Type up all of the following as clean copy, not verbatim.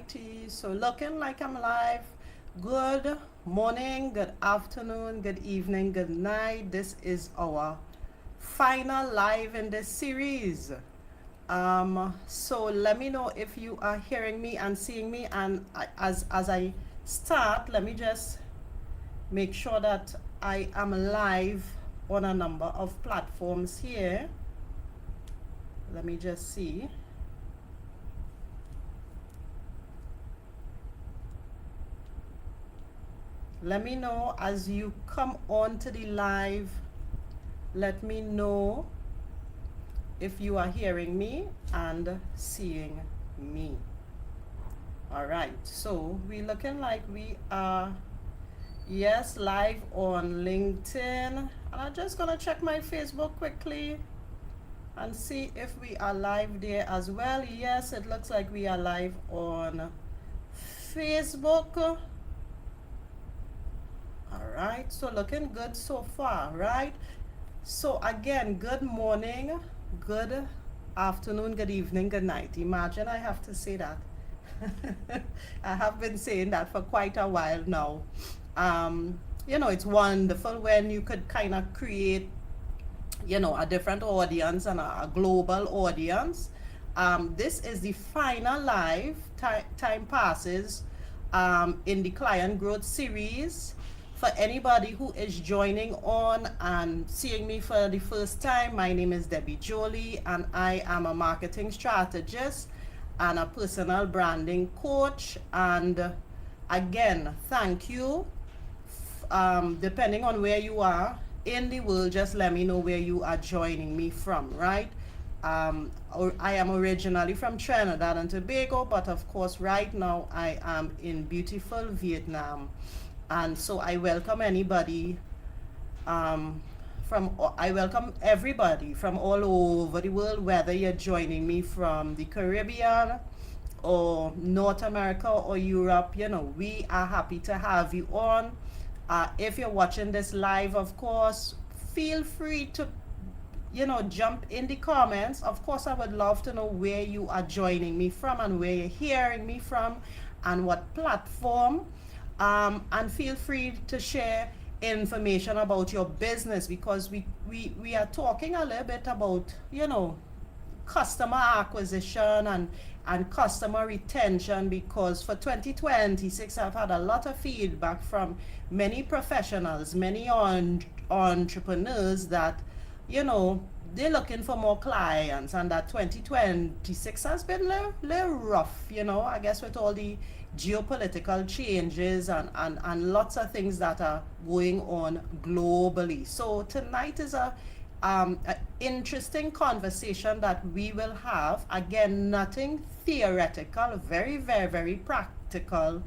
righty. So looking like I'm live. Good morning, good afternoon, good evening, good night. This is our final live in this series. So let me know if you are hearing me and seeing me. And as I start, let me just make sure that I am live on a number of platforms here. Let me just see. Let me know as you come on to the live. Let me know if you are hearing me and seeing me. All right, so we're looking like we are, yes, live on LinkedIn. And I'm just gonna check my Facebook quickly and see if we are live there as well. Yes, it looks like we are live on Facebook. All right, so looking good so far, right? So again, good morning, good afternoon, good evening, good night. Imagine I have to say that. I have been saying that for quite a while now. It's wonderful when you could kind of create, a different audience and a global audience. This is the final live, time passes, in the client growth series. For anybody who is joining on and seeing me for the first time, my name is Debbie Jolie, and I am a marketing strategist and a personal branding coach. And again, thank you. Depending on where you are in the world, just let me know where you are joining me from, right? I am originally from Trinidad and Tobago, but of course, right now I am in beautiful Vietnam. And so I welcome anybody I welcome everybody from all over the world, whether you're joining me from the Caribbean or North America or Europe. We are happy to have you on. If you're watching this live, of course, feel free to jump in the comments. Of course, I would love to know where you are joining me from and where you're hearing me from and what platform. And feel free to share information about your business, because we are talking a little bit about customer acquisition and customer retention, because for 2026 I've had a lot of feedback from many professionals, many entrepreneurs that they're looking for more clients, and that 2026 has been a little rough, I guess, with all the geopolitical changes and lots of things that are going on globally. So tonight is a interesting conversation that we will have. Again, nothing theoretical, very, very, very practical.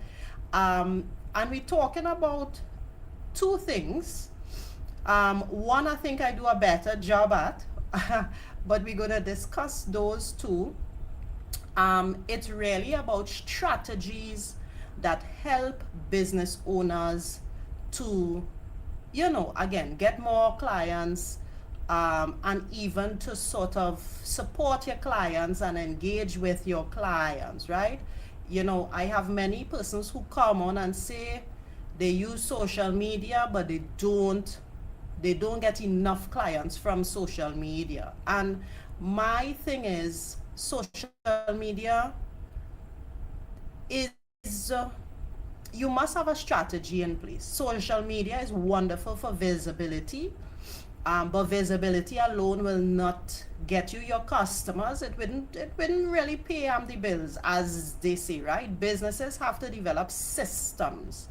And we're talking about two things. One, I think I do a better job at, but we're going to discuss those two. It's really about strategies that help business owners to, again, get more clients, and even to sort of support your clients and engage with your clients, right? I have many persons who come on and say they use social media, but they don't get enough clients from social media. And my thing is, social media is you must have a strategy in place. Social media is wonderful for visibility, but visibility alone will not get you your customers. It wouldn't really pay the bills, as they say, right? Businesses have to develop systems,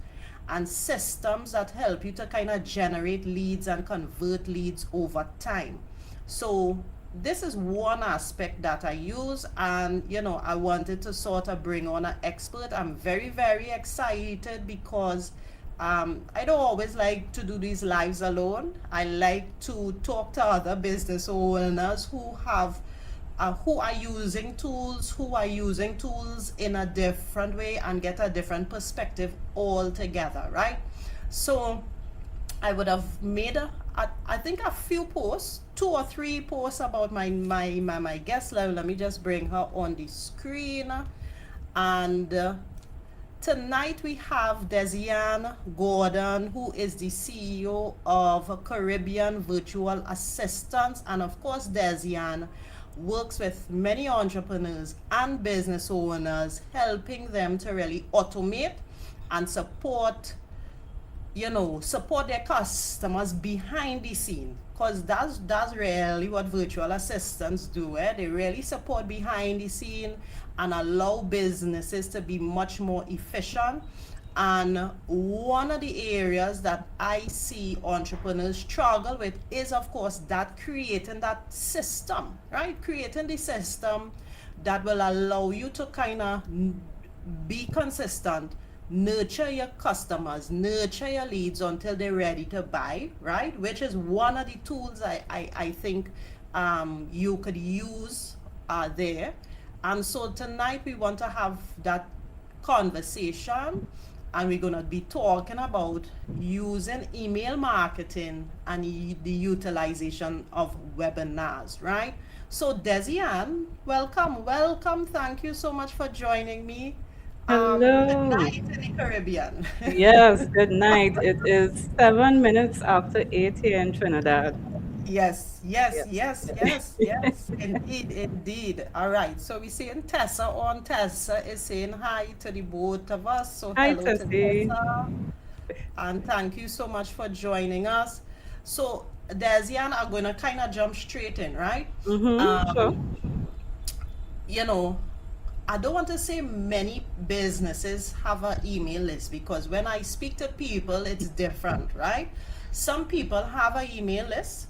and systems that help you to kind of generate leads and convert leads over time. So this is one aspect that I use, and I wanted to sort of bring on an expert. I'm very, very excited because I don't always like to do these lives alone. I like to talk to other business owners who are using tools in a different way and get a different perspective altogether, right? So I would have made I think a few posts, 2 or 3 posts about my guest level. Let me just bring her on the screen. And tonight we have Desian Gordon, who is the CEO of Caribbean Virtual Assistants. And of course, Desian works with many entrepreneurs and business owners, helping them to really automate and support their customers behind the scene, because that's really what virtual assistants do. They really support behind the scene and allow businesses to be much more efficient. And one of the areas that I see entrepreneurs struggle with is, of course, that creating that system, right? Creating the system that will allow you to kind of be consistent, nurture your customers, nurture your leads until they're ready to buy, right? Which is one of the tools I think you could use there. And so tonight we want to have that conversation, and we're going to be talking about using email marketing and the utilization of webinars, right? So Desian, welcome. Thank you so much for joining me. Good Hello. night in the Caribbean. Yes, good night. It is 7 minutes after 8 here in Trinidad. Yes, yes, Yes. yes, yes, yes. Indeed, indeed. All right. So we're seeing Tessa on. Tessa is saying hi to the both of us. So Hi, hello to Tessie. Tessa. And thank you so much for joining us. So Desian are going to kind of jump straight in, right? Sure. Um, you know, I don't want to say many businesses have an email list, because when I speak to people, it's different, right? Some people have an email list,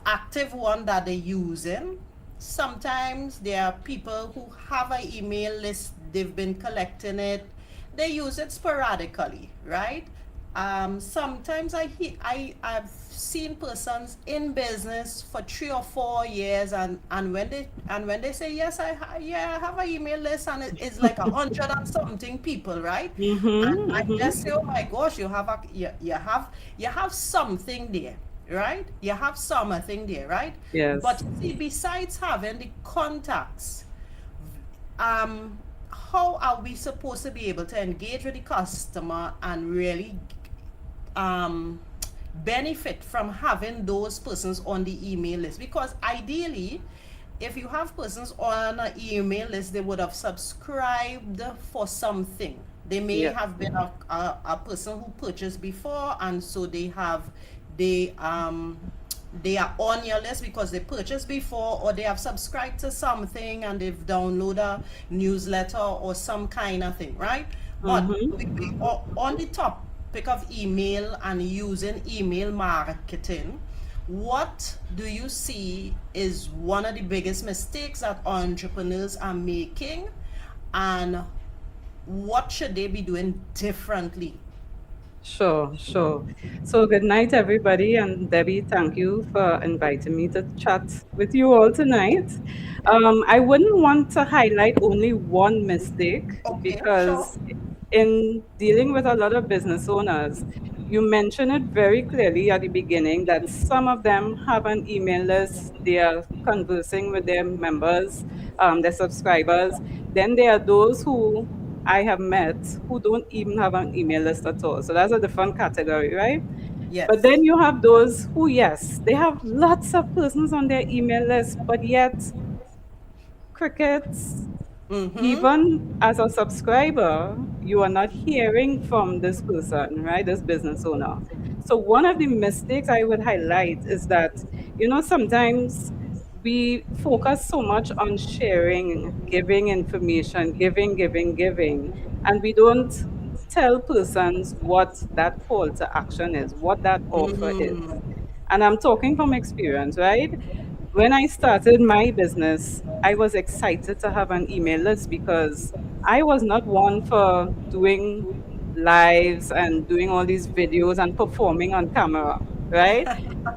active one that they're using. Sometimes there are people who have an email list, they've been collecting it, they use it sporadically, right? Sometimes I've seen persons in business for 3 or 4 years, and when they say yes, I have an email list, and it's like 100 and something people, right? And I just say, oh my gosh, you have something there, right? You have something there, right? But Yes. see, besides having the contacts, um, how are we supposed to be able to engage with the customer and really um, benefit from having those persons on the email list? Because ideally, if you have persons on an email list, they would have subscribed for something. They may Yes. have been a person who purchased before, and so they they are on your list because they purchased before, or they have subscribed to something and they've downloaded a newsletter or some kind of thing, right? But Mm-hmm. on the topic of email and using email marketing, what do you see is one of the biggest mistakes that entrepreneurs are making, and what should they be doing differently? Sure, sure. So, good night, everybody. And Debbie, thank you for inviting me to chat with you all tonight. I wouldn't want to highlight only one mistake Okay, sure. because, in dealing with a lot of business owners, you mentioned it very clearly at the beginning that some of them have an email list, they are conversing with their members, their subscribers. Then there are those who I have met who don't even have an email list at all. So that's a different category, right? But Yes. then you have those who, yes, they have lots of persons on their email list, but yet crickets, Mm-hmm. even as a subscriber, you are not hearing from this person, right? This business owner. So one of the mistakes I would highlight is that, sometimes we focus so much on sharing, giving information, giving, and we don't tell persons what that call to action is, what that offer is. And I'm talking from experience, right? When I started my business, I was excited to have an email list because I was not one for doing lives and doing all these videos and performing on camera, right?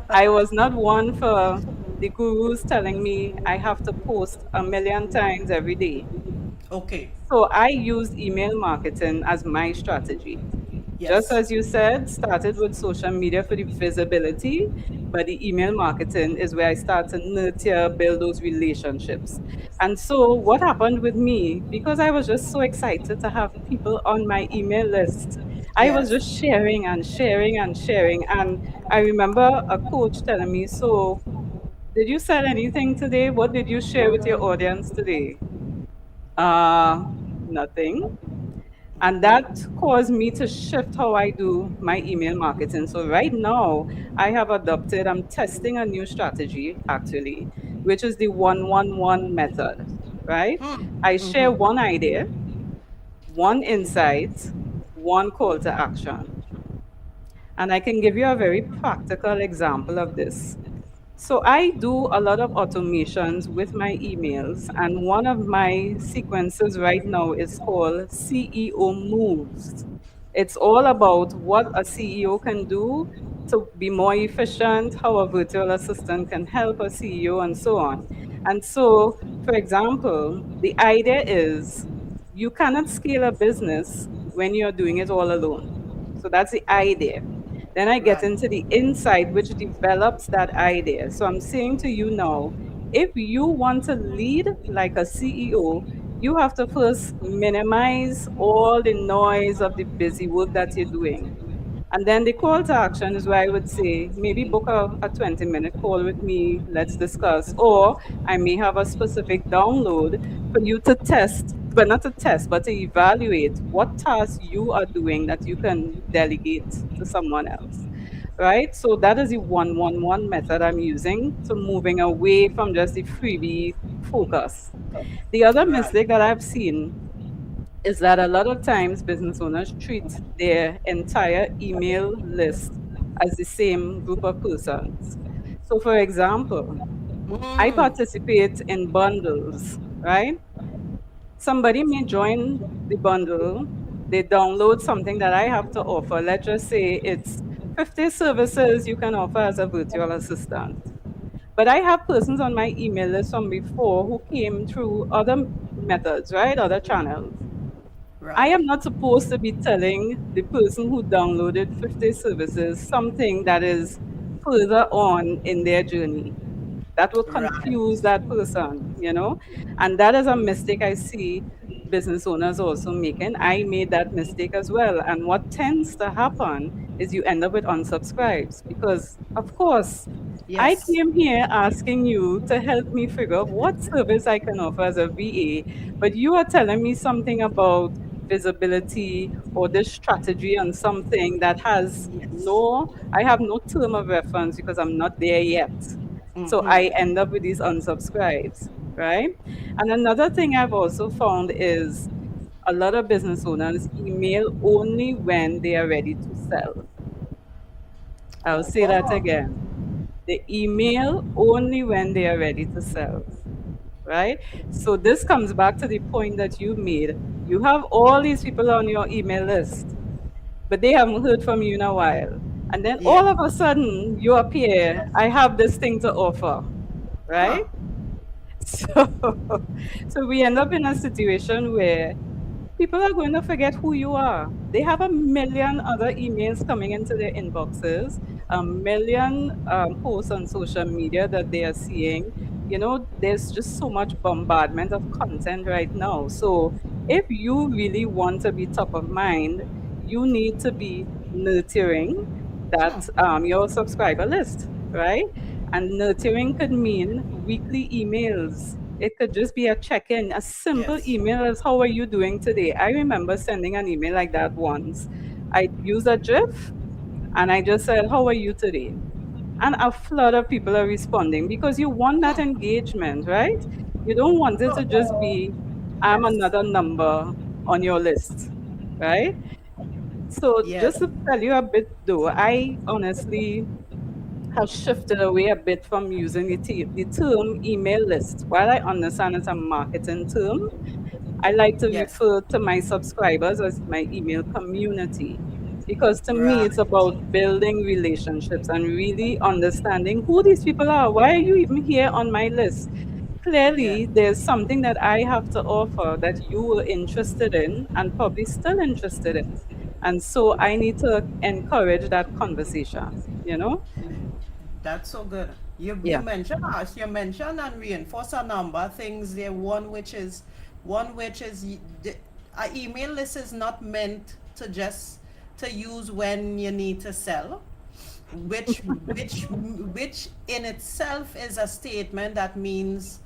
I was not one for the gurus telling me I have to post a million times every day. Okay. So I used email marketing as my strategy. Just Yes. as you said, started with social media for the visibility, but the email marketing is where I start to nurture, build those relationships. And so what happened with me, because I was just so excited to have people on my email list, I was Yes. just sharing and sharing and sharing. And I remember a coach telling me, so did you sell anything today? What did you share with your audience today? Nothing. And that caused me to shift how I do my email marketing. So right now, I have adopted, I'm testing a new strategy actually, which is the 111 method, right? I share one idea, one insight, one call to action. And I can give you a very practical example of this. So I do a lot of automations with my emails, and one of my sequences right now is called CEO Moves. It's all about what a CEO can do to be more efficient, how a virtual assistant can help a CEO, and so on. And so, for example, the idea is you cannot scale a business when you're doing it all alone. So that's the idea. Then I get Right. into the insight which develops that idea. So I'm saying to you now, if you want to lead like a CEO, you have to first minimize all the noise of the busy work that you're doing. And then the call to action is where I would say maybe book a 20-minute call with me, let's discuss. Or I may have a specific download for you to test, but not to test, but to evaluate what tasks you are doing that you can delegate to someone else. Right? So that is the 111 method I'm using to moving away from just the freebie focus. The other Right. mistake that I've seen is that a lot of times business owners treat their entire email list as the same group of persons. So, for example, I participate in bundles, right? Somebody may join the bundle, they download something that I have to offer. Let's just say it's 50 services you can offer as a virtual assistant. But I have persons on my email list from before who came through other methods, right? Other channels. I Right. am not supposed to be telling the person who downloaded 50 services something that is further on in their journey. That will Right. confuse that person. And that is a mistake I see business owners also making. I made that mistake as well. And what tends to happen is you end up with unsubscribes because, of course, I Yes. came here asking you to help me figure out what service I can offer as a VA, but you are telling me something about visibility or this strategy on something that has Yes. no, I have no term of reference because I'm not there yet. So I end up with these unsubscribes, right? And another thing I've also found is a lot of business owners email only when they are ready to sell. I'll say that Oh. again. They email only when they are ready to sell, right? So this comes back to the point that you made. You have all these people on your email list, but they haven't heard from you in a while. And then Yeah. all of a sudden you appear, I have this thing to offer, Huh. right? So, so we end up in a situation where people are going to forget who you are. They have a million other emails coming into their inboxes, a million posts on social media that they are seeing. There's just so much bombardment of content right now. So, if you really want to be top of mind, you need to be nurturing that your subscriber list, right? And nurturing could mean weekly emails. It could just be a check in, a simple Yes. email as how are you doing today? I remember sending an email like that once. I used a GIF and I just said, how are you today? And a flood of people are responding because you want that engagement, right? You don't want it to just be, I'm Yes. another number on your list, right? So Yes. just to tell you a bit though, I honestly have shifted away a bit from using the term email list. While I understand it's a marketing term, I like to Yes. refer to my subscribers as my email community. Because to me, Right. it's about building relationships and really understanding who these people are. Why are you even here on my list? Yes. Clearly, there's something that I have to offer that you were interested in and probably still interested in. And so I need to encourage that conversation, you know? That's so good. You Yeah. mentioned us. You mentioned and reinforce a number of things there. One which is the a email list is not meant to just to use when you need to sell, which in itself is a statement that means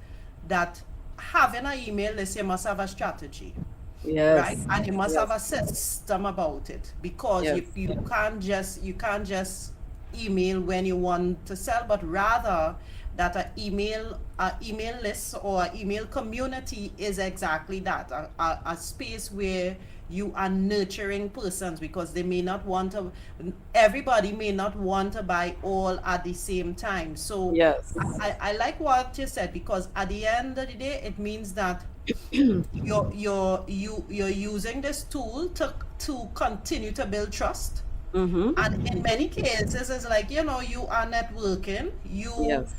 that having an email list you must have a strategy, right? Yes. And you must have Yes. a system about it because Yes. you can't just email when you want to sell, but rather that a email list or a email community is exactly that, a space where you are nurturing persons because they may not want to everybody may not want to buy all at the same time. So Yes. I like what you said because at the end of the day it means that you're using this tool to continue to build trust, Mm-hmm. and in many cases it's like you are networking. Yes.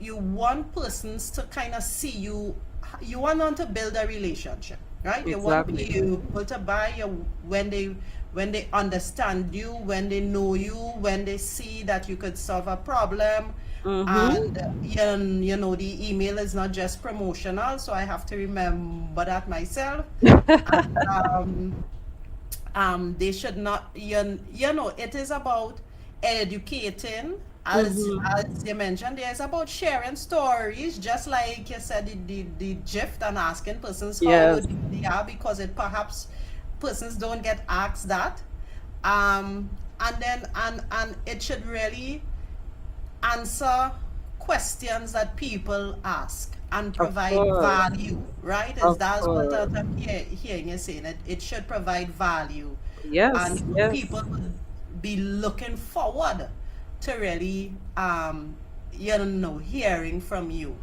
You want persons to kind of see you. You want them to build a relationship, right? You want Exactly. people to buy you when they understand you, when they know you, when they see that you could solve a problem. Mm-hmm. And the email is not just promotional, so I have to remember that myself. And they should not, it is about educating, Mm-hmm. as you mentioned. There's about sharing stories, just like you said, the gift, and asking persons how Yes. they are, because it perhaps persons don't get asked that. And it should really answer questions that people ask and Of provide course. value, right? Is Of That's what course. I'm hearing you saying. It should provide value, and Yes. people Yes. will be looking forward to really, hearing from you.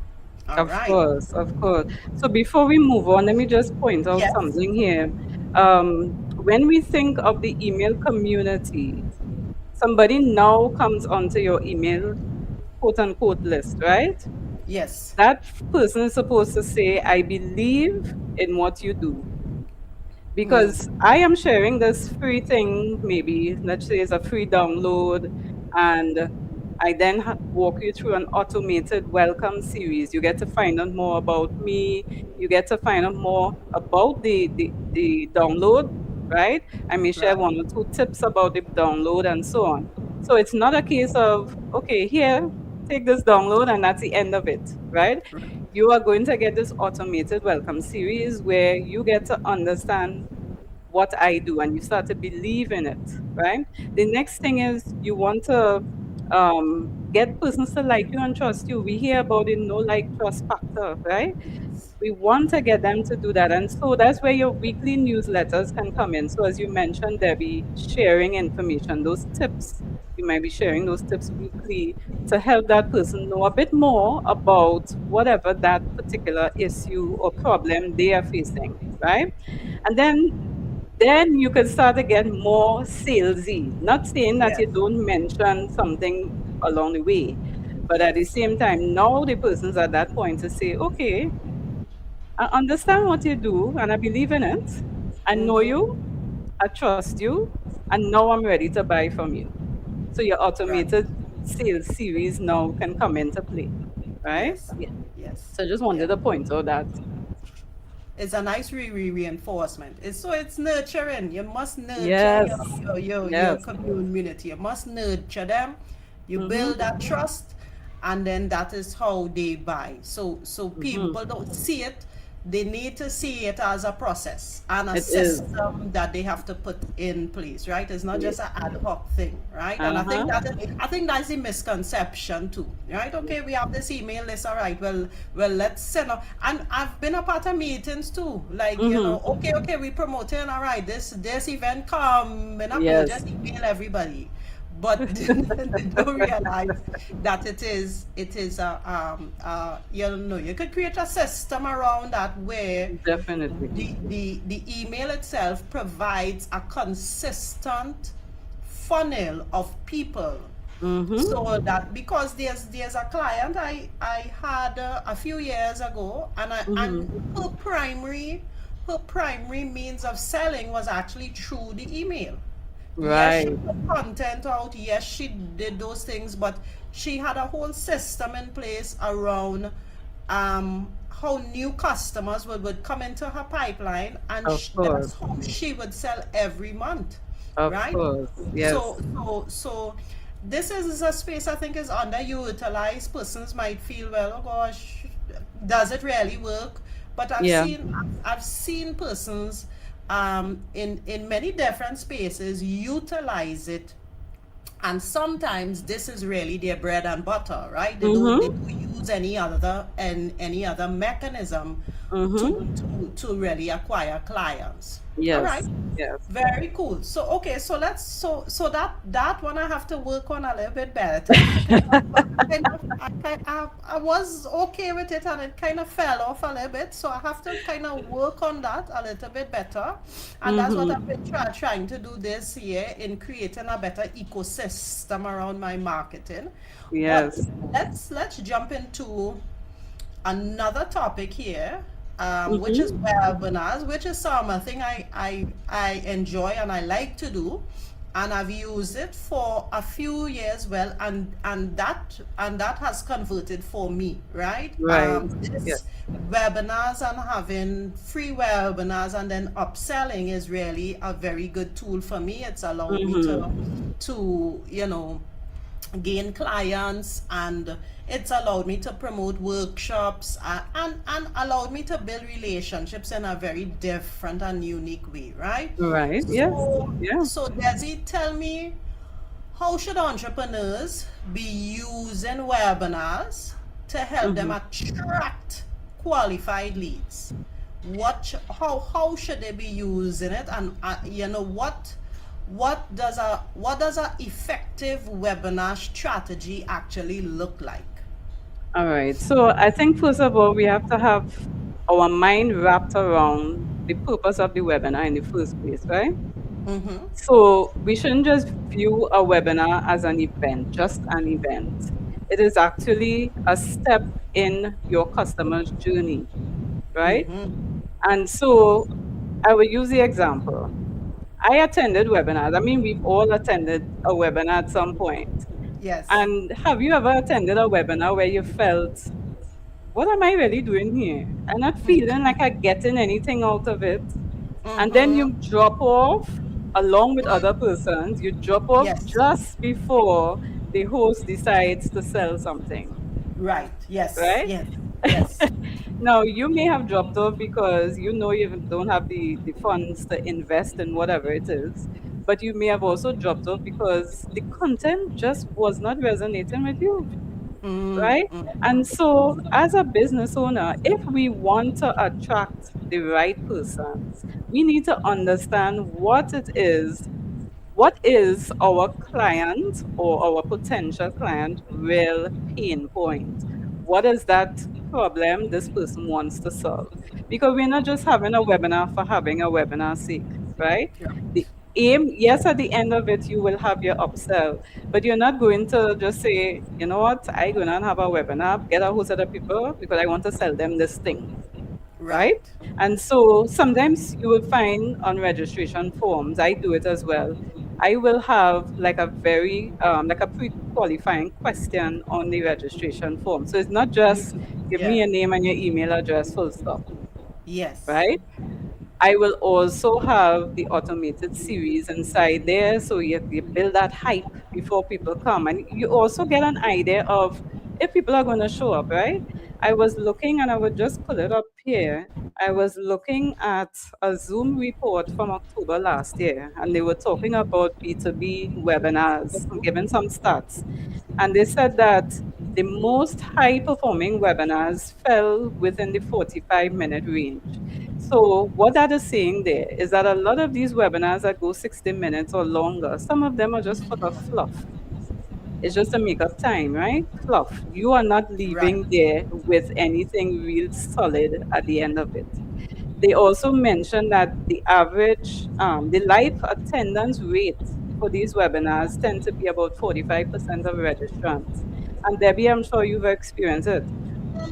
All Of right. course. Of course. So before we move on, let me just point out Yes. something here. When we think of the email community, somebody now comes onto your email quote unquote list, right? Yes. That person is supposed to say, I believe in what you do. Because Mm. I am sharing this free thing, maybe let's say it's a free download, and I then walk you through an automated welcome series. You get to find out more about me. You get to find out more about the download, right? I may share Right. one or two tips about the download and so on. So it's not a case of, okay, here, take this download, and that's the end of it, right? You are going to get this automated welcome series where you get to understand what I do and you start to believe in it, right? The next thing is you want to get persons to like you and trust you. We hear about the no like trust factor, right? We want to get them to do that. And so that's where your weekly newsletters can come in. So as you mentioned, Debbie, sharing information, those tips, you might be sharing those tips weekly to help that person know a bit more about whatever that particular issue or problem they are facing, right? And then you can start to get more salesy. Not saying that Yes. you don't mention something along the way, but at the Yes. same time, now the person's at that point to say, okay, I understand what you do and I believe in it. I know you, Mm-hmm. I trust you, and now I'm ready to buy from you. So your Right. automated sales series now can come into play, right? Yes. Yeah. Yes. So I just Yeah. wanted to point out that. It's a nice reinforcement. It's nurturing. You must nurture Yes, your yes. community. You must nurture them. You Mm-hmm, build that trust, and then that is how they buy. So mm-hmm. people don't see it. They need to see it as a process and a It is. system that they have to put in place, right? It's not Yeah. just an ad hoc thing, right? And Uh-huh. I think that's the misconception too, right? Okay, we have this email list, all right. Well, let's send out. And I've been a part of meetings too, like Mm-hmm. okay, we promoting, all right. This event coming up, we'll Yes, just email everybody, but they don't realize that it is you could create a system around that where definitely. the email itself provides a consistent funnel of people, Mm-hmm. so that because there's a client I had a few years ago, and Mm-hmm. her primary means of selling was actually through the email. Yes, she Right. put content out. Yes, she did those things, but she had a whole system in place around how new customers would come into her pipeline, and Of that's course. how she would sell every month, Of right? course. Yes. So this is a space I think is underutilized. Persons might feel, well, oh gosh, does it really work? But Yeah. I've seen persons in many different spaces utilize it, and sometimes this is really their bread and butter, right? They Mm-hmm. don't use any other mechanism Mm-hmm. to really acquire clients. All right. Yes. Yes. Very cool. So okay, so that one I have to work on a little bit better. I was okay with it, and it kind of fell off a little bit. So I have to kind of work on that a little bit better, and that's what I've Mm-hmm. been trying to do this year in creating a better ecosystem around my marketing. But Yes. let's jump into another topic here, which is Mm-hmm. webinars, which is something I enjoy and I like to do, and I've used it for a few years, well, and that has converted for me, right? Right. Yes. This webinars and having free webinars and then upselling is really a very good tool for me. It's allowed me Mm-hmm. to gain clients, and it's allowed me to promote workshops, and allowed me to build relationships in a very different and unique way, right? Right. Yes. Yeah. So Desi, tell me, how should entrepreneurs be using webinars to help them Mm-hmm. attract qualified leads? How should they be using it, and what does a effective webinar strategy actually look like? All right. So I think first of all, we have to have our mind wrapped around the purpose of the webinar in the first place, right? Mm-hmm. So we shouldn't just view a webinar as an event, just an event. It is actually a step in your customer's journey, right? Mm-hmm. And so I will use the example. I attended webinars. I mean, we've all attended a webinar at some point. Yes. And have you ever attended a webinar where you felt, what am I really doing here? I'm not feeling like I'm getting anything out of it. And then you Mm-hmm. drop off along with other persons. You drop off Yes. just before the host decides to sell something, Right. Yes. right? Yes. Yes. Now, you may have dropped off because you know you don't have the funds to invest in whatever it is. But you may have also dropped off because the content just was not resonating with you, right? And Mm-hmm. so, as a business owner, if we want to attract the right persons, we need to understand what is our client or our potential client real pain point? What is that problem this person wants to solve? Because we're not just having a webinar for having a webinar sake, right? Yeah. The aim, yes, at the end of it, you will have your upsell, but you're not going to just say, you know what, I'm going to have a webinar, get a whole set of people because I want to sell them this thing, Right. right? And so sometimes you will find on registration forms, I do it as well. I will have like a very like a pre-qualifying question on the registration form. So it's not just give me Yeah. your name and your email address, full stop, Yes. right? I will also have the automated series inside there. So you build that hype before people come. And you also get an idea of if people are going to show up, right? I was looking and I would just pull it up here. I was looking at a Zoom report from October last year, and they were talking about B2B webinars, giving some stats. And they said that the most high performing webinars fell within the 45-minute range. So what that is saying there is that a lot of these webinars that go 60 minutes or longer, some of them are just full of fluff. It's just to make up time, right? Fluff. You are not Right. leaving there with anything real solid at the end of it. They also mentioned that the live attendance rate for these webinars tend to be about 45% of registrants. And Debbie, I'm sure you've experienced it.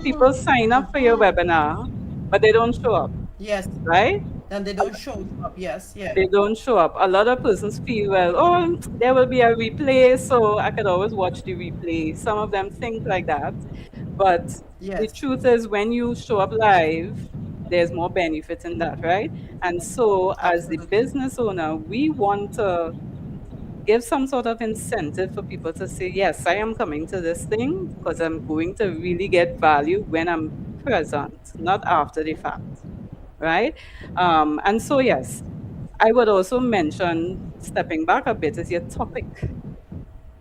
People sign up for your webinar, but they don't show up, Yes. right? And they don't show up. Yes, yeah. They don't show up. A lot of persons feel, well, oh, there will be a replay, so I could always watch the replay. Some of them think like that. But the Yes. truth is, when you show up live, there's more benefit in that, right? And so, as the Absolutely. business owner, we want to give some sort of incentive for people to say, yes, I am coming to this thing because I'm going to really get value when I'm present, not after the fact, right? And so, yes, I would also mention, stepping back a bit, is your topic.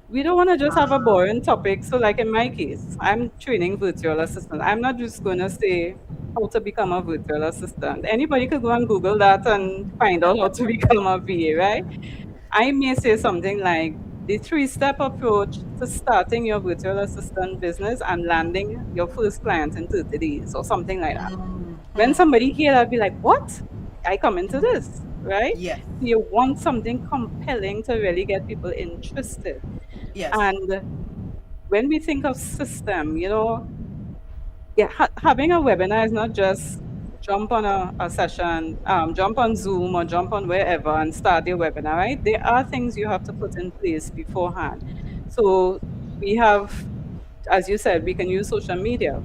We don't want to just have a boring topic. So, like in my case, I'm training virtual assistant. I'm not just going to say how to become a virtual assistant. Anybody could go and Google that and find out how to become a VA, right? I may say something like the three-step approach to starting your virtual assistant business and landing your first client in 30 days or something like that. When Mm-hmm. somebody hear that, be like, what? I come into this, right? Yes. So you want something compelling to really get people interested. Yes. And when we think of system, yeah, having a webinar is not just jump on a session, jump on Zoom or jump on wherever and start your webinar, right? There are things you have to put in place beforehand. So we have, as you said, we can use social media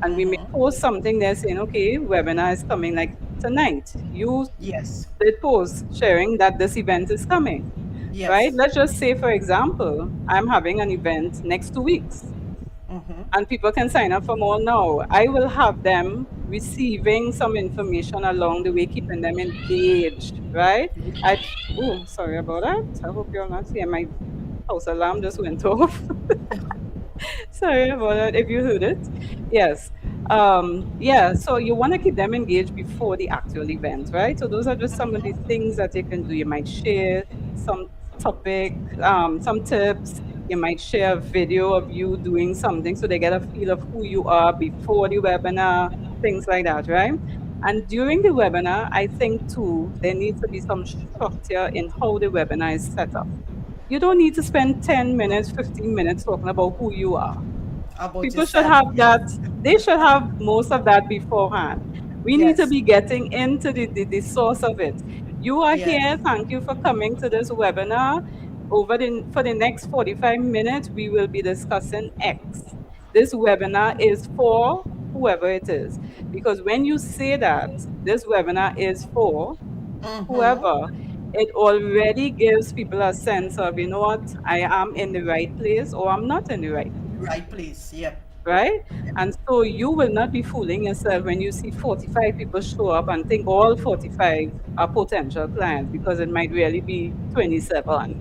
and we may Mm-hmm. post something there saying, okay, webinar is coming like tonight. You Yes. did post sharing that this event is coming, right? Yes. Let's just say, for example, I'm having an event next 2 weeks Mm-hmm. and people can sign up for more now. I will have them receiving some information along the way, keeping them engaged, right? I, oh, sorry about that. I hope you're not here. My house alarm just went off. Sorry about that if you heard it. Yes. Yeah, so you want to keep them engaged before the actual event, right? So those are just some of the things that you can do. You might share some topic, some tips. You might share a video of you doing something so they get a feel of who you are before the webinar, things like that, right? And during the webinar, I think too, there needs to be some structure in how the webinar is set up. You don't need to spend 10 minutes, 15 minutes talking about who you are. About People should yourself. have Yes. that, they should have most of that beforehand. We need to Yes. be getting into the source of it. You are Yes. here. Thank you for coming to this webinar. For the next 45 minutes, we will be discussing X. This webinar is for whoever it is. Because when you say that this webinar is for Mm-hmm. whoever, it already gives people a sense of, you know what, I am in the right place or I'm not in the right place, Right place. Yep. right? And so you will not be fooling yourself when you see 45 people show up and think all 45 are potential clients because it might really be 27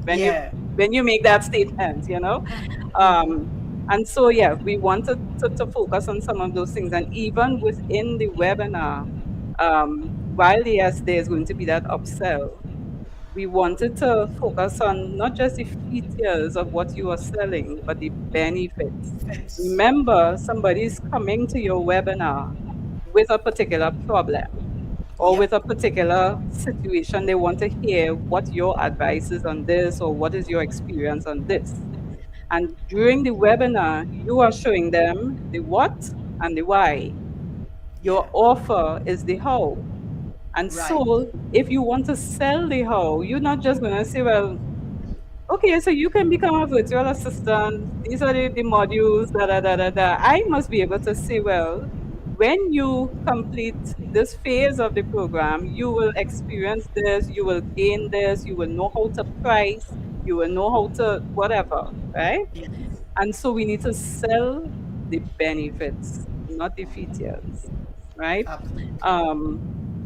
when you Yeah. when you make that statement, Um, and so, yeah, we wanted to focus on some of those things. And even within the webinar, while yes, there's going to be that upsell, we wanted to focus on not just the features of what you are selling, but the benefits. Fits. Remember, somebody is coming to your webinar with a particular problem or Yep. with a particular situation. They want to hear what your advice is on this or what is your experience on this. And during the webinar, you are showing them the what and the why. Your Yeah. offer is the how. And Right. so, if you want to sell the how, you're not just going to say, well, okay, so you can become a virtual assistant. These are the modules, da da da da da. I must be able to say, well, when you complete this phase of the program, you will experience this, you will gain this, you will know how to price, you will know how to whatever, right? Yes. And so we need to sell the benefits, not the features, right? Absolutely. Um,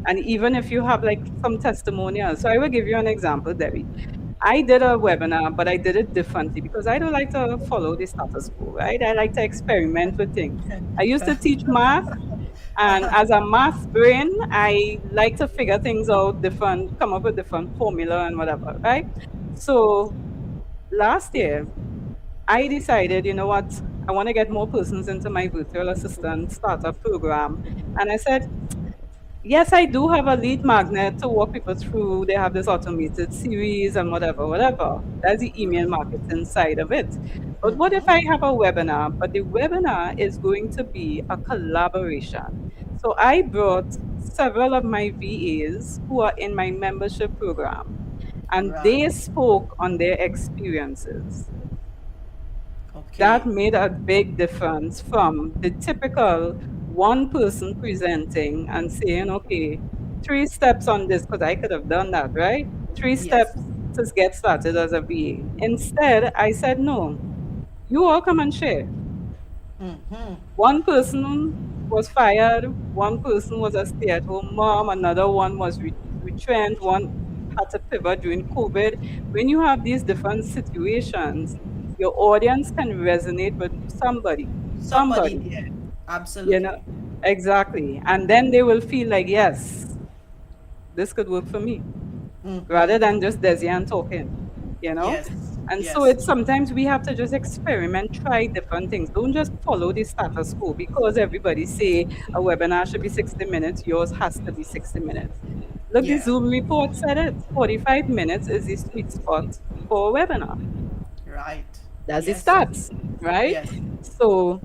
and even if you have like some testimonials, so I will give you an example, Debbie. I did a webinar, but I did it differently because I don't like to follow the status quo, right? I like to experiment with things. I used to teach math, and as a math brain, I like to figure things out different, come up with different formula and whatever, right? So last year, I decided, you know what, I want to get more persons into my virtual assistant startup program. And I said, yes, I do have a lead magnet to walk people through. They have this automated series and whatever, whatever. That's the email marketing side of it. But what if I have a webinar? But the webinar is going to be a collaboration. So I brought several of my VAs who are in my membership program, and Right. they spoke on their experiences. That Okay. made a big difference from the typical one person presenting and saying, okay, 3 steps on this, because I could have done that, right? Three Yes. steps to get started as a VA. Instead, I said, no, you all come and share. Mm-hmm. One person was fired, one person was a stay at home mom, another one was retrenched, one had to pivot during COVID. When you have these different situations, your audience can resonate with somebody, Somebody somebody, there. you know, Absolutely. exactly. And then they will feel like, yes, this could work for me, rather Mm-hmm. than just Desian talking, you know? Yes. And so Yes. it's sometimes we have to just experiment, try different things. Don't just follow the status quo because everybody say a webinar should be 60 minutes, yours has to be 60 minutes. Look, the Yeah. Zoom report said it. 45 minutes is the sweet spot for a webinar. Right. That's the Yes. stats, right? Yes. So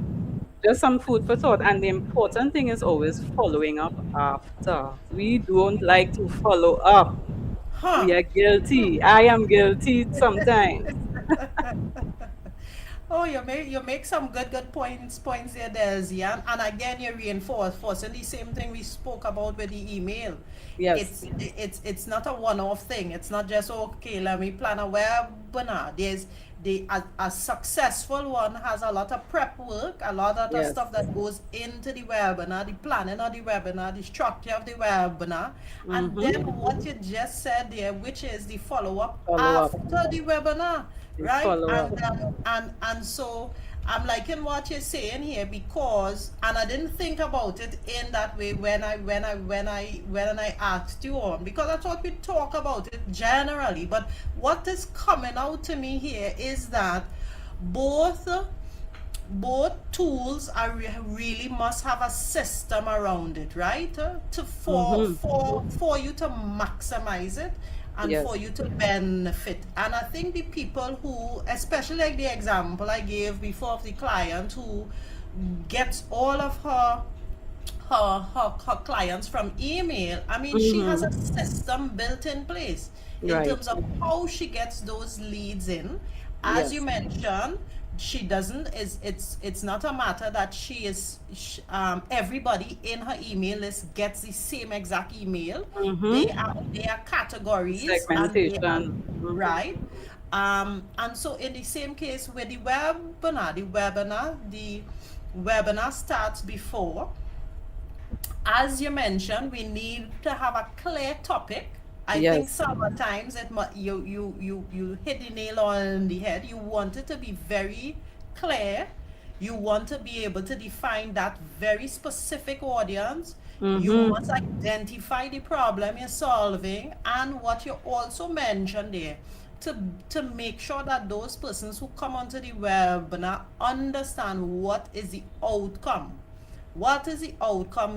just some food for thought. And the important thing is always following up after. We don't like to follow up. Huh. We are guilty. I am guilty sometimes. Oh, you make some good points there, Desi, and again you reinforcing the same thing we spoke about with the email. Yes. It's not a one-off thing. It's not just okay. Let me plan a webinar. A successful one has a lot of prep work, a lot of the Yes. stuff that goes into the webinar, the planning of the webinar, the structure of the webinar, and Mm-hmm. then what you just said there, which is the follow-up Follow up. after the webinar, The right? follow up. And so I'm liking what you're saying here, because and I didn't think about it in that way when I asked you on, because I thought we talk about it generally, but what is coming out to me here is that both both tools are really must have a system around it, right? To Mm-hmm. for you to maximize it and for Yes. you to benefit. And I think the people who, especially like the example I gave before of the client who gets all of her clients from email. I mean, she has Mm-hmm. a system built in place in Right. terms of how she gets those leads in. As you Yes. mentioned, she doesn't is it's not a matter that everybody in her email list gets the same exact email. Mm-hmm. They are categories, and they are Segmentation. Mm-hmm. right. And so in the same case with the webinar starts before. As you mentioned, we need to have a clear topic. I think Yes. sometimes you hit the nail on the head. You want it to be very clear. You want to be able to define that very specific audience. You Mm-hmm. must identify the problem you're solving, and what you also mentioned there, to make sure that those persons who come onto the webinar understand what is the outcome,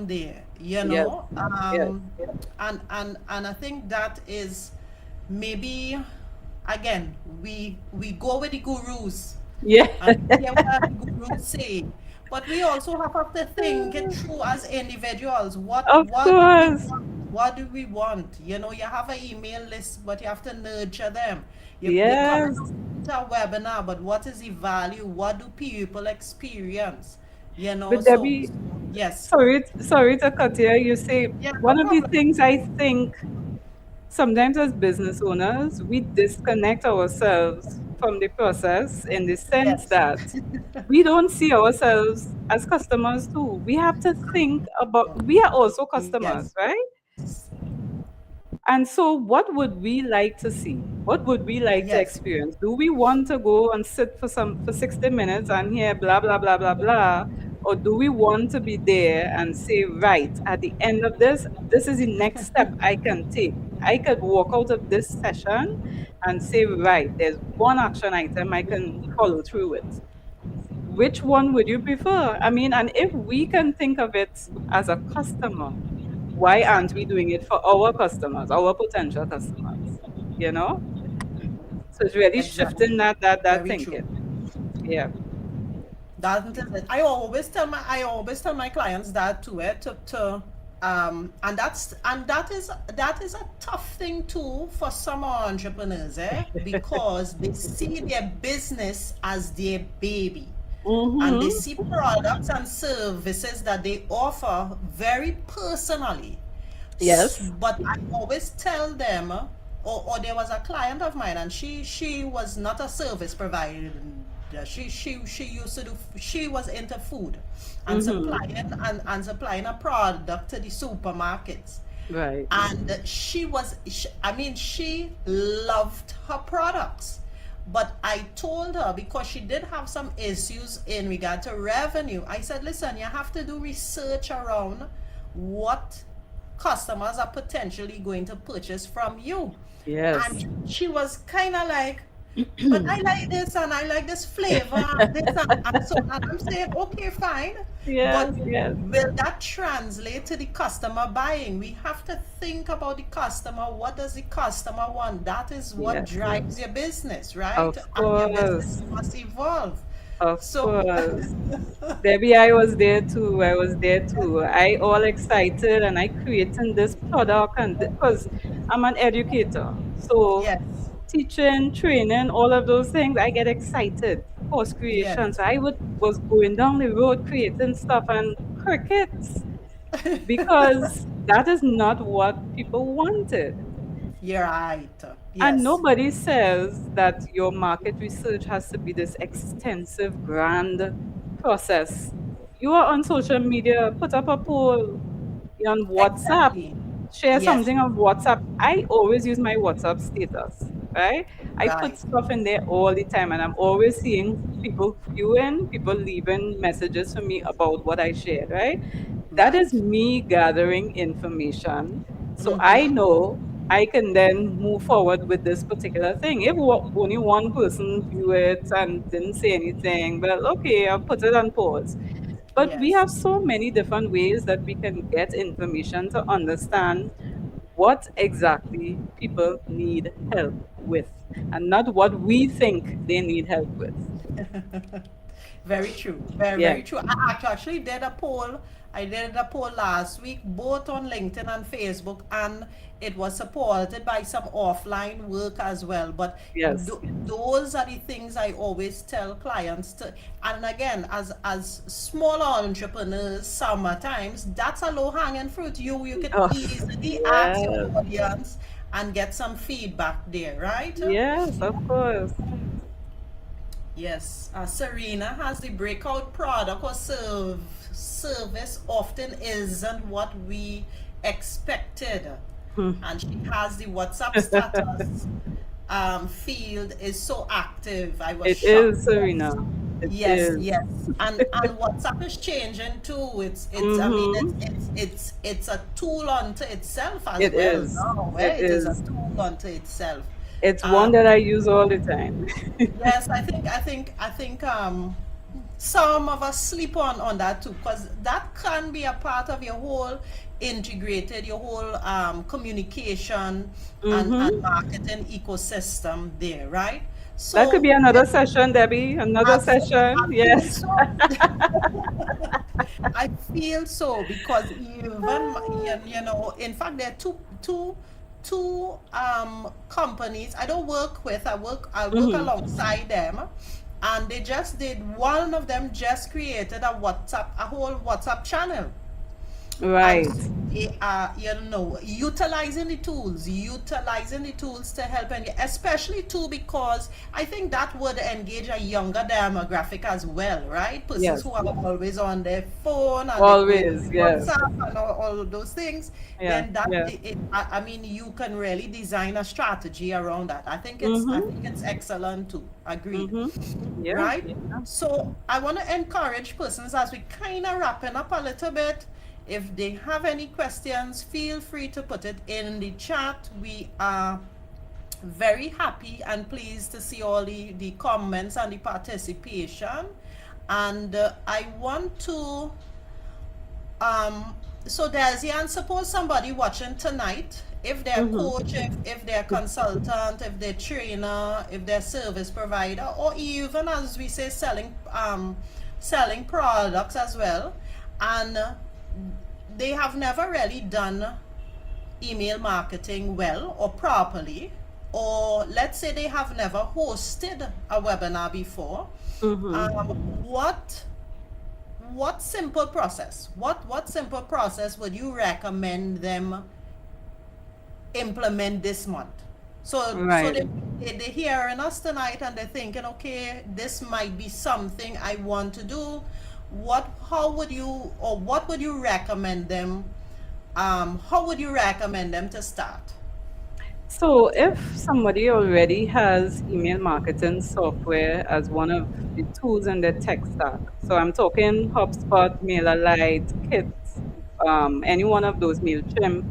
there, Yes. Yes. and I think that is maybe, again, we go with the gurus Yeah. and we hear what the gurus say, but we also have to think it through as individuals. what Of what do we course. want what do we want? You have an email list, but you have to nurture them. They come Yes. to a webinar, but what is the value? What do people experience? But So Debbie, yes. sorry to cut you. You say Yeah, no one of the problem. things I think sometimes as business owners, we disconnect ourselves from the process in the sense Yes. that we don't see ourselves as customers too. We have to think about, we are also Yes. customers, right? And so, what would we like to see? What would we like to Yes. experience? Do we want to go and sit for 60 minutes and hear blah blah blah blah blah, or do we want to be there and say, right, at the end of this, this is the next step I can take. I could walk out of this session and say, right, there's one action item I can follow through with. Which one would you prefer? I mean, and if we can think of it as a customer, why aren't we doing it for our customers, our potential customers? You know? So it's really Exactly. shifting that Very true. thinking. Yeah. That is it. I always tell my clients that too, and that is a tough thing too for some entrepreneurs, because they see their business as their baby, and they Mm-hmm. see products and services that they offer very personally. Yes. But I always tell them, or there was a client of mine, and she was not a service provider. She used to do. She was into food, and Mm-hmm. supplying a product to the supermarkets. Right. And I mean, she loved her products. But I told her, because she did have some issues in regard to revenue, I said, listen, you have to do research around what customers are potentially going to purchase from you. Yes. And she was kind of like, but I like this and I like this flavor and this and I'm saying, okay, fine. But Yes. Yes. will that translate to the customer buying? We have to think about the customer. What does the customer want? That is what Yes. drives your business, right? Of And your business course. must evolve. Of So course. Debbie, I was there too. I was there too. I all excited and I creating this product and because I'm an educator. So yes, teaching, training, all of those things, I get excited. Course yes. creation. So I was going down the road creating stuff and crickets because that is not what people wanted. You're right. And Yes, nobody says that your market research has to be this extensive, grand process. You are on social media, put up a poll on WhatsApp, exactly. share Yes, something on WhatsApp. I always use my WhatsApp status, right? I put right, stuff in there all the time, and I'm always seeing people viewing, people leaving messages for me about what I shared, right? That is right. me gathering information. So I Mm-hmm. know I can then move forward with this particular thing. If only one person view it and didn't say anything, well, okay, I'll put it on pause. But we Yes. have so many different ways that we can get information to understand what exactly people need help with and not what we think they need help with. Very true. Very, Yeah. very true. I actually did a poll. I did a poll last week, both on LinkedIn and Facebook, and it was supported by some offline work as well. But Yes. those are the things I always tell clients to. And again, as small entrepreneurs, sometimes that's a low hanging fruit. You can Oh, easily ask your yes. audience and get some feedback there, right? Yes, of course. Yes, Serena has the breakout product or service often isn't what we expected. And she has the WhatsApp status field is so active. I was It shocked. is, Yes, Serena. It yes, is. yes. And WhatsApp is changing too. It's I mean Mm-hmm. it's a tool unto itself as It well is. now. It It is a is. tool unto itself. It's one that Um, I use all the time. Yes, I think some of us sleep on that too, because that can be a part of your whole integrated, your whole communication and Mm-hmm. marketing ecosystem there, right? That could So be another session, Debbie. Another I session. feel Yes. so. I feel so because even in fact, there are two companies I don't work with. I work Mm-hmm. alongside them, and they just did. One of them just created a whole WhatsApp channel, and Right. they are utilizing the tools to help, and especially too because I think that would engage a younger demographic as well, right? Persons Yes. who are always on their phone and they go into Always. Yes. WhatsApp and all of those things. Yeah. Then that Yeah. I mean, you can really design a strategy around that. I Mm-hmm. think it's excellent too. Agreed. Mm-hmm. Yeah. Right? Yeah. So I want to encourage persons as we kind of wrapping up a little bit. If they have any questions, feel free to put it in the chat. We are very happy and pleased to see all the comments and the participation. And I want to so Desi, and suppose somebody watching tonight, if they're Mm-hmm. coach, if they're consultant, if they're trainer, if they're service provider, or even as we say, selling products as well, and they have never really done email marketing well or properly, or let's say they have never hosted a webinar before. Mm-hmm. um, what simple process, what simple process would you recommend them implement this month? So Right. they hearing us tonight and they're thinking, okay, this might be something I want to do. How would you, or what would you recommend them, how would you recommend them to start? So if somebody already has email marketing software as one of the tools in their tech stack, so I'm talking HubSpot, MailerLite, Kit, any one of those, MailChimp,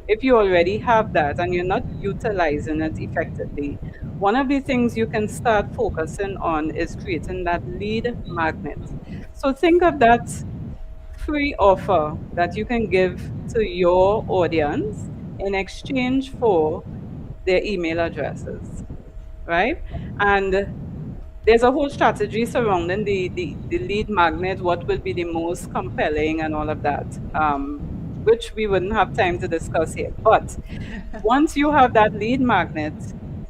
if you already have that and you're not utilizing it effectively, one of the things you can start focusing on is creating that lead magnet. So think of that free offer that you can give to your audience in exchange for their email addresses, right? And there's a whole strategy surrounding the lead magnet, what will be the most compelling and all of that, which we wouldn't have time to discuss here. But once you have that lead magnet,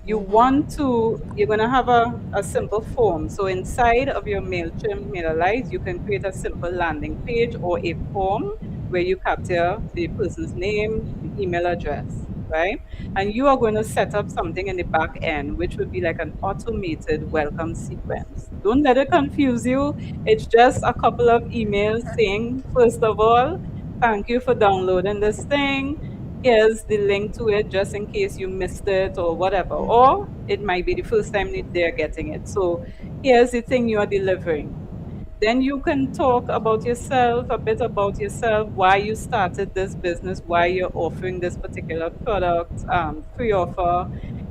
you're going to have a simple form. So inside of your MailChimp MailerLite, you can create a simple landing page or a form where you capture the person's name, the email address, right? And you are going to set up something in the back end, which would be like an automated welcome sequence. Don't let it confuse you. It's just a couple of emails saying, first of all, thank you for downloading this thing. Here's the link to it just in case you missed it or whatever. Or it might be the first time they're getting it. So here's the thing you are delivering. Then you can talk about yourself, a bit about yourself, why you started this business, why you're offering this particular product, free offer.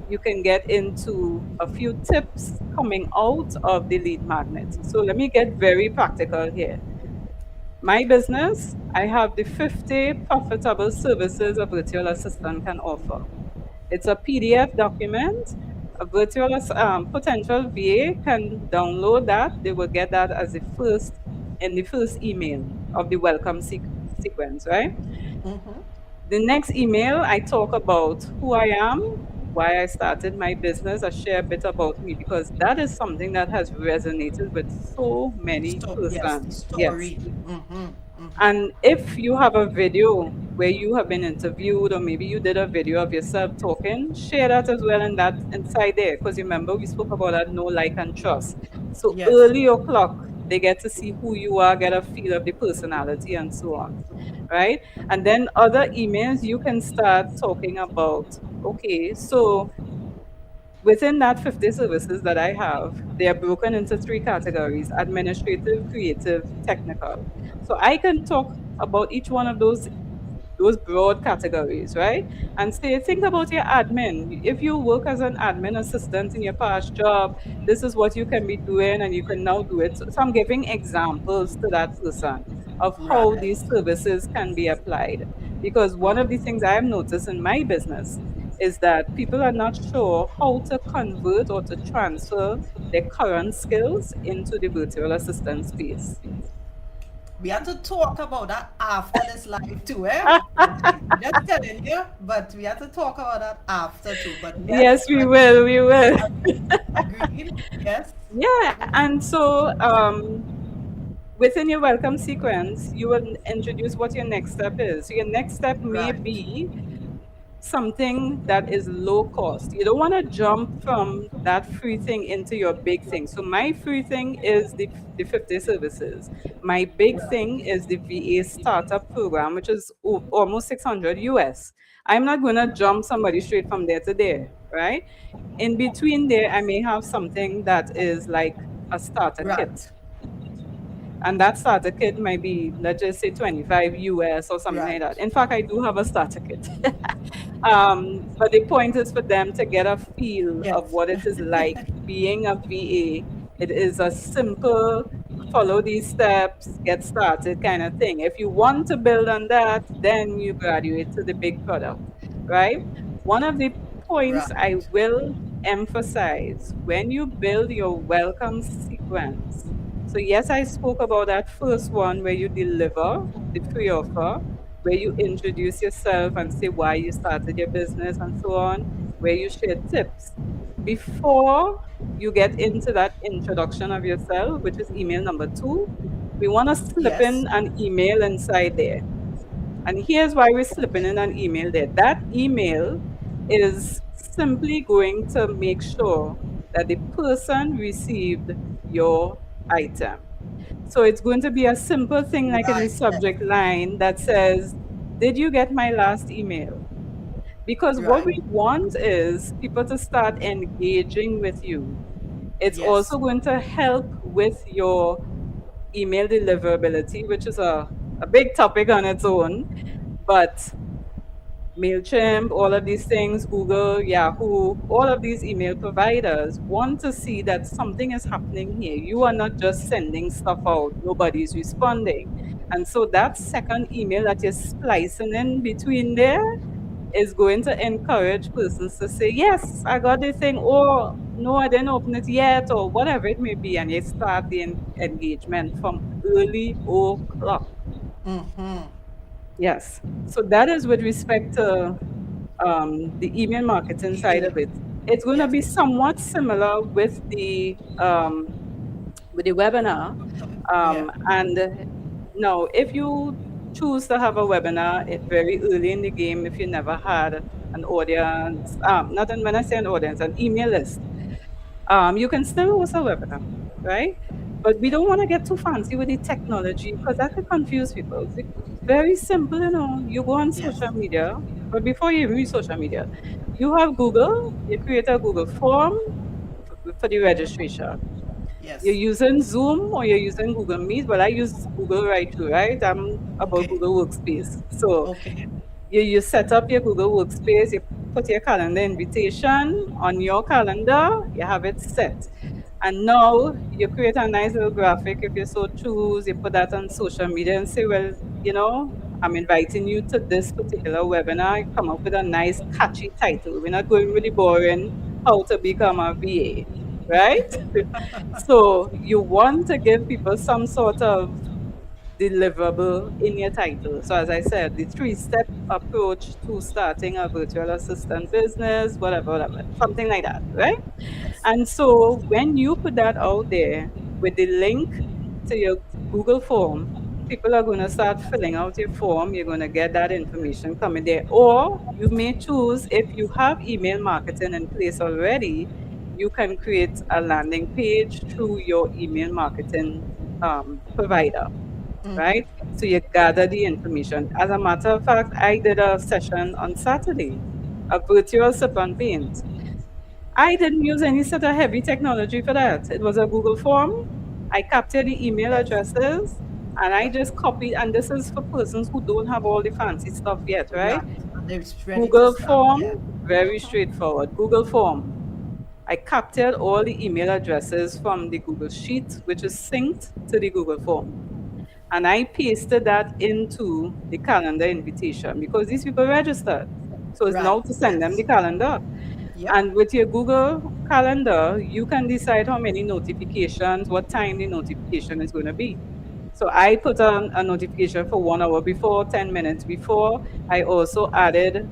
You can get into a few tips coming out of the lead magnet. So let me get very practical here. My business, I have the 50 profitable services a virtual assistant can offer. It's a PDF document. A potential VA can download that. They will get that as the first in the first email of the welcome sequence, right? The next email, I talk about who I am, why I started my business. I share a bit about me because that is something that has resonated with so many Yes, the persons. Yes. story. Mm-hmm. And if you have a video where you have been interviewed, or maybe you did a video of yourself talking, share that as well in that inside there. Because remember, we spoke about that know, like, and trust. So Yes. early o'clock, they get to see who you are, get a feel of the personality, and so on. Right? And then other emails, you can start talking about, okay, so within that 50 services that I have, they are broken into three categories: administrative, creative, technical. So I can talk about each one of those broad categories, right? And say, think about your admin. If you work as an admin assistant in your past job, this is what you can be doing, and you can now do it. So I'm giving examples to that person of how Right. these services can be applied. Because one of the things I have noticed in my business is that people are not sure how to convert or to transfer their current skills into the virtual assistant space. We have to talk about that after this live too, eh? Just telling you, but we have to talk about that after too. But Yes, yes, we will. We will. agreed. Yes. Yeah, and so within your welcome sequence, you will introduce what your next step is. So your next step may Right. be something that is low cost. You don't want to jump from that free thing into your big thing. So my free thing is the 50 services. My big thing is the VA startup program, which is almost 600 US. I'm not going to jump somebody straight from there to there, right? In between there, I may have something that is like a starter kit, Right. and that starter kit might be, let's just say, 25 US or something like Right. that. In fact, I do have a starter kit. But the point is for them to get a feel of Yes. what it is like being a VA. It is a simple, follow these steps, get started kind of thing. If you want to build on that, then you graduate to the big product, right? One of the points Right. I will emphasize when you build your welcome sequence, So yes, I spoke about that first one where you deliver the free offer, where you introduce yourself and say why you started your business and so on, where you share tips. Before you get into that introduction of yourself, which is email number two, we want to slip Yes. in an email inside there. And here's why we're slipping Okay. in an email there. That email is simply going to make sure that the person received your item. So it's going to be a simple thing like in the Right. Yes. subject line that says, "Did you get my last email?" Because what Right. we want is people to start engaging with you. It's Yes. also going to help with your email deliverability, which is a big topic on its own. But MailChimp, all of these things, Google, Yahoo, all of these email providers want to see that something is happening here. You are not just sending stuff out, nobody's responding. And so that second email that you're splicing in between there is going to encourage persons to say, "Yes, I got the thing," or "No, I didn't open it yet," or whatever it may be. And you start the engagement from early o'clock. Mm-hmm. Yes. So that is with respect to the email marketing side of Email. it. It's going to Yes. be somewhat similar with the webinar. Yeah. And now, if you choose to have a webinar very early in the game, if you never had an audience, not an, when I say an audience, an email list, you can still host a webinar, right? But we don't want to get too fancy with the technology because that could confuse people. It's very simple, you know. You go on Yes. social media, but before you use social media, you have Google, you create a Google form for the registration. You're Yes. using Zoom or you're using Google Meet. Well, I use Google right too, right? I'm about Okay. Google Workspace. So Okay. you set up your Google Workspace, you put your calendar invitation on your calendar, you have it set. And now you create a nice little graphic if you so choose, you put that on social media and say, well, you know, I'm inviting you to this particular webinar. You come up with a nice catchy title. We're not going really boring, how to become a VA, right? So you want to give people some sort of deliverable in your title. So as I said, the three-step approach to starting a virtual assistant business, whatever, whatever, something like that, right? Yes. And so when you put that out there with the link to your Google form, people are going to start filling out your form. You're going to get that information coming there. Or you may choose, if you have email marketing in place already, you can create a landing page through your email marketing provider, right? So you gather the information. As a matter of fact, I did a session on Saturday, a virtual sip and paint. I didn't use any sort of heavy technology for that. It was a Google form. I captured the email Yes. addresses and I Yep. just copied, and this is for persons who don't have all the fancy stuff yet, right? Right. They're ready to Google start. form, Yeah. very straightforward. Google form. I captured all the email addresses from the Google Sheet, which is synced to the Google form. And I pasted that into the calendar invitation because these people registered. So it's Right. now to send them Yes. the calendar. Yep. And with your Google Calendar, you can decide how many notifications, what time the notification is going to be. So I put on a notification for 1 hour before, 10 minutes before. I also added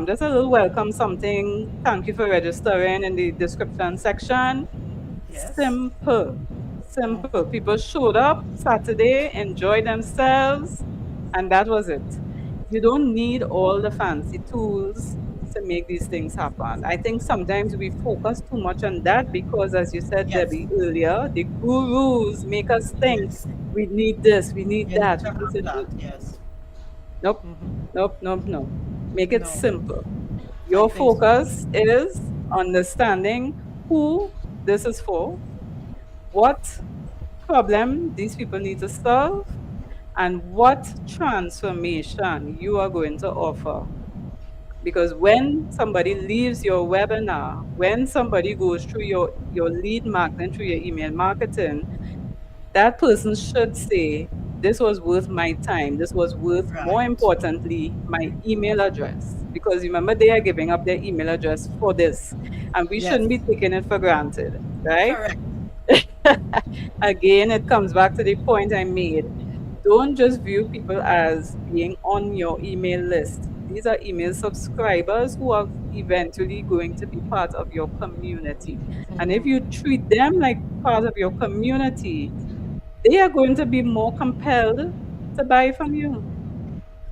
just a little welcome something. Thank you for registering in the description section. Yes. Simple. Simple. People showed up Saturday, enjoyed themselves, and that was it. You don't need all the fancy tools to make these things happen. I think sometimes we focus too much on that because, as you said, Yes. Debbie, earlier, the gurus make us think Yes. we need this, we need You need that, to we need have to do. that. Yes. Nope, nope, nope, nope. Make it No. simple. I Your think so. focus is understanding who this is for, what problem these people need to solve, and what transformation you are going to offer. Because when somebody leaves your webinar, when somebody goes through your lead marketing, through your email marketing, that person should say, this was worth my time. This was worth, more Right. importantly, my email address. Because remember, they are giving up their email address for this. And we Yes. shouldn't be taking it for granted, right? Correct. Again, it comes back to the point I made. Don't just view people as being on your email list. These are email subscribers who are eventually going to be part of your community. And if you treat them like part of your community, they are going to be more compelled to buy from you,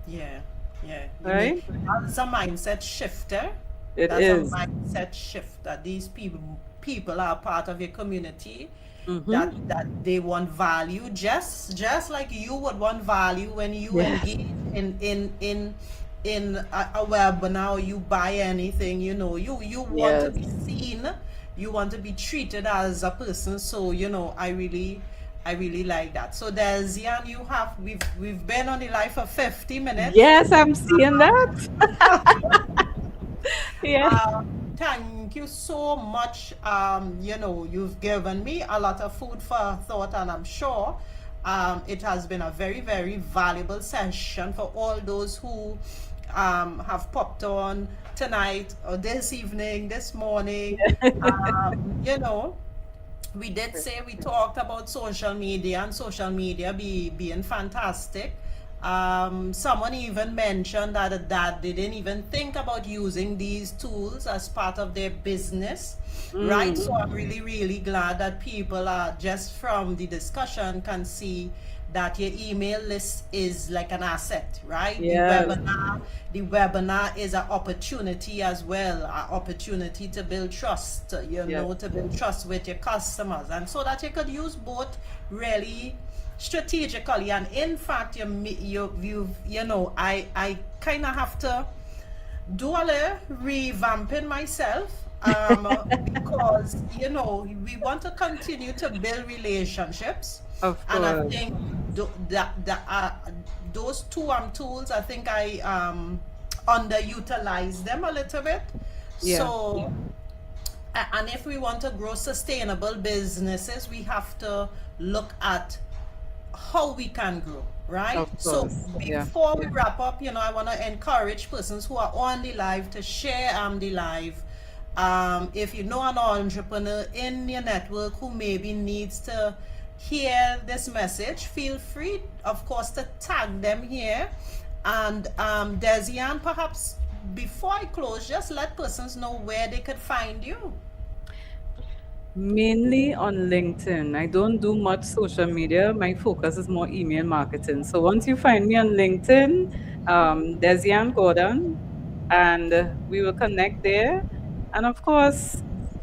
Yeah, yeah. You mean right? that's a mindset shifter. It That's a is. mindset shifter. These people are part of your community. That Mm-hmm. they want value, just like you would want value when you Yeah. engage in a webinar or you buy anything. You want to Yes. be seen. You want to be treated as a person. So I really like that. So there's Yan, we've been on the live for 50 minutes. Yes, I'm seeing that. Yeah. Thank you so much. You've given me a lot of food for thought, and I'm sure it has been a very, very valuable session for all those who have popped on tonight or this evening, this morning. You know, we did say we talked about social media and social media being fantastic. Someone even mentioned that they didn't even think about using these tools as part of their business, right? Mm, So I'm really, really glad that people are just from the discussion can see that your email list is like an asset, right? The yes. webinar, the webinar is an opportunity as well, an opportunity to build trust, Yes. to build trust with your customers, and so that you could use both really strategically. And in fact, I kind of have to do a little revamping myself, because we want to continue to build relationships, Of and I course. think those two tools, I think I underutilize them a little bit. Yeah. So, and if we want to grow sustainable businesses, we have to look at how we can grow, right? Of So course. Yeah. before we wrap up, I want to encourage persons who are on the live to share the live. If you know an entrepreneur in your network who maybe needs to hear this message, feel free, of course, to tag them here. And Desian, perhaps before I close, just let persons know where they could find you. Mainly on LinkedIn. I don't do much social media. My focus is more email marketing. So once you find me on LinkedIn, Desian Gordon, and we will connect there. And of course,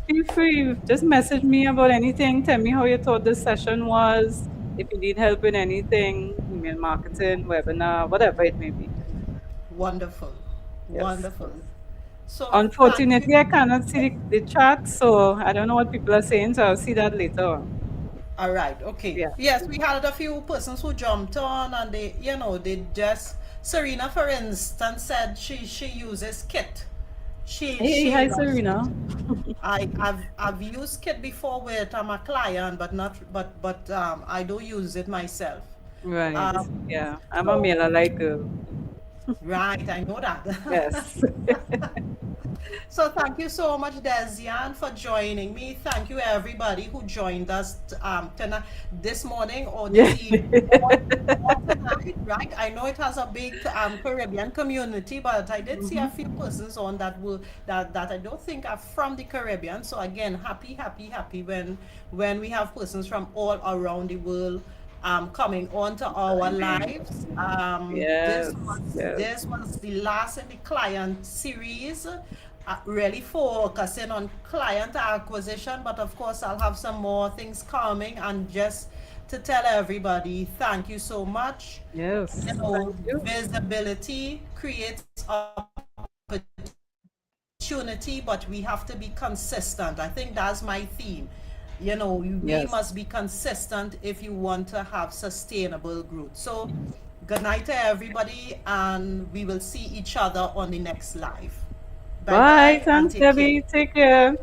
feel free, just message me about anything. Tell me how you thought this session was. If you need help in anything, email marketing, webinar, whatever it may be. Wonderful, Yes. wonderful. So thank you. Unfortunately, I cannot see the chat, so I don't know what people are saying, so I'll see that later on. All right, okay. Yeah. Yes, we had a few persons who jumped on, and they just, Serena, for instance, said she uses Kit. Hey, She hi, loves Kit. Serena. I've used Kit before with a client, but not but I don't use it myself. Right. Um, Yeah. I'm a so Mailer like girl. right, I know that. Yes. So thank you so much, Desian, for joining me. Thank you, everybody who joined us tonight, this morning or Yeah. this evening or tonight. Right? I know it has a big Caribbean community, but I did see a Mhm. few persons on that I don't think are from the Caribbean. So again, happy, happy, happy when we have persons from all around the world coming on to our Joining. lives. Yes. Yes. This was the last in the client series, really focusing on client acquisition. But of course, I'll have some more things coming, and just to tell everybody, thank you so much. Yes. Thank you. Visibility creates opportunity, but we have to be consistent. I think that's my theme. We Yes. must be consistent if you want to have sustainable growth. So, good night to everybody, and we will see each other on the next live. Bye Bye. bye, and Thanks, take care. Debbie. Take care.